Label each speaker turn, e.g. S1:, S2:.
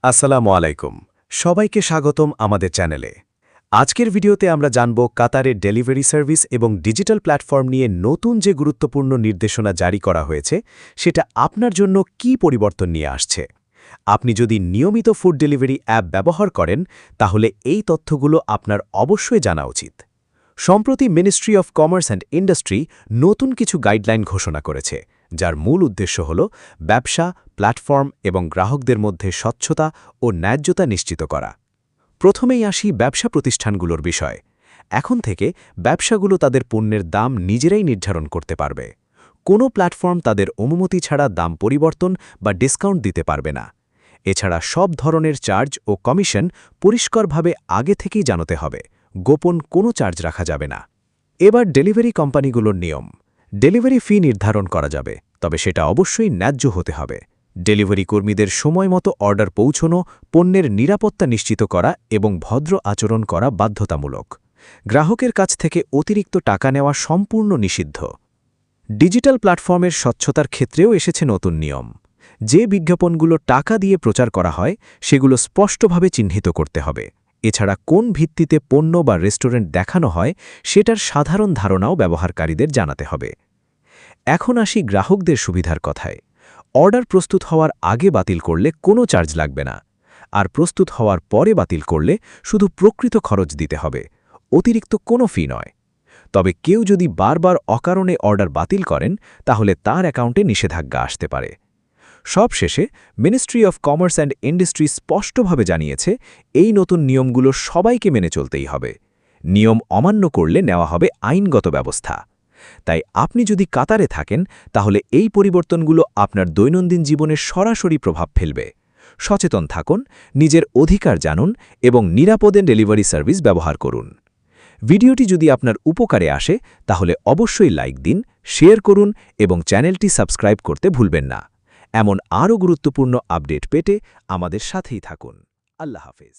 S1: আসসালামু আলাইকুম। সবাইকে স্বাগতম আমাদের চ্যানেলে। আজকের ভিডিওতে আমরা জানব কাতারের ডেলিভারি সার্ভিস এবং ডিজিটাল প্ল্যাটফর্ম নিয়ে নতুন যে গুরুত্বপূর্ণ নির্দেশনা জারি করা হয়েছে সেটা আপনার জন্য কী পরিবর্তন নিয়ে আসছে। আপনি যদি নিয়মিত ফুড ডেলিভারি অ্যাপ ব্যবহার করেন তাহলে এই তথ্যগুলো আপনার অবশ্যই জানা উচিত। সম্প্রতি ministry of commerce and industry নতুন কিছু গাইডলাইন ঘোষণা করেছে, যার মূল উদ্দেশ্য হল ব্যবসা, প্ল্যাটফর্ম এবং গ্রাহকদের মধ্যে স্বচ্ছতা ও ন্যায্যতা নিশ্চিত করা। প্রথমেই আসি ব্যবসা প্রতিষ্ঠানগুলোর বিষয়। এখন থেকে ব্যবসাগুলো তাদের পণ্যের দাম নিজেরাই নির্ধারণ করতে পারবে। কোনো প্ল্যাটফর্ম তাদের অনুমতি ছাড়া দাম পরিবর্তন বা ডিসকাউন্ট দিতে পারবে না। এছাড়া সব ধরনের চার্জ ও কমিশন পরিষ্কারভাবে আগে থেকেই জানাতে হবে। গোপন কোনো চার্জ রাখা যাবে না। এবার ডেলিভারি কোম্পানিগুলোর নিয়ম। ডেলিভারি ফি নির্ধারণ করা যাবে, তবে সেটা অবশ্যই ন্যায্য হতে হবে। ডেলিভারি কর্মীদের সময়মতো অর্ডার পৌঁছানো, পণ্যের নিরাপত্তা নিশ্চিত করা এবং ভদ্র আচরণ করা বাধ্যতামূলক। গ্রাহকের কাছ থেকে অতিরিক্ত টাকা নেওয়া সম্পূর্ণ নিষিদ্ধ। ডিজিটাল প্ল্যাটফর্মের স্বচ্ছতার ক্ষেত্রেও এসেছে নতুন নিয়ম। যে বিজ্ঞাপনগুলো টাকা দিয়ে প্রচার করা হয় সেগুলো স্পষ্টভাবে চিহ্নিত করতে হবে। এছাড়া কোন ভিত্তিতে পণ্য বা রেস্টুরেন্ট দেখানো হয় সেটার সাধারণ ধারণাও ব্যবহারকারীদের জানাতে হবে। এখন আসি গ্রাহকদের সুবিধার কথায়। অর্ডার প্রস্তুত হওয়ার আগে বাতিল করলে কোনো চার্জ লাগবে না, আর প্রস্তুত হওয়ার পরে বাতিল করলে শুধু প্রকৃত খরচ দিতে হবে, অতিরিক্ত কোনো ফি নয়। তবে কেউ যদি বারবার অকারণে অর্ডার বাতিল করেন তাহলে তার অ্যাকাউন্টে নিষেধাজ্ঞা আসতে পারে। সবশেষে ministry of commerce and industry স্পষ্টভাবে জানিয়েছে এই নতুন নিয়মগুলো সবাইকে মেনে চলতেই হবে। নিয়ম অমান্য করলে নেওয়া হবে আইনগত ব্যবস্থা। তাই আপনি যদি কাতারে থাকেন তাহলে এই পরিবর্তনগুলো আপনার দৈনন্দিন জীবনে সরাসরি প্রভাব ফেলবে। সচেতন থাকুন, নিজের অধিকার জানুন এবং নিরাপদে ডেলিভারি সার্ভিস ব্যবহার করুন। ভিডিওটি যদি আপনার উপকারে আসে তাহলে অবশ্যই লাইক দিন, শেয়ার করুন এবং চ্যানেলটি সাবস্ক্রাইব করতে ভুলবেন না। এমন আরও গুরুত্বপূর্ণ আপডেট পেতে আমাদের সাথেই থাকুন। আল্লাহ হাফেজ।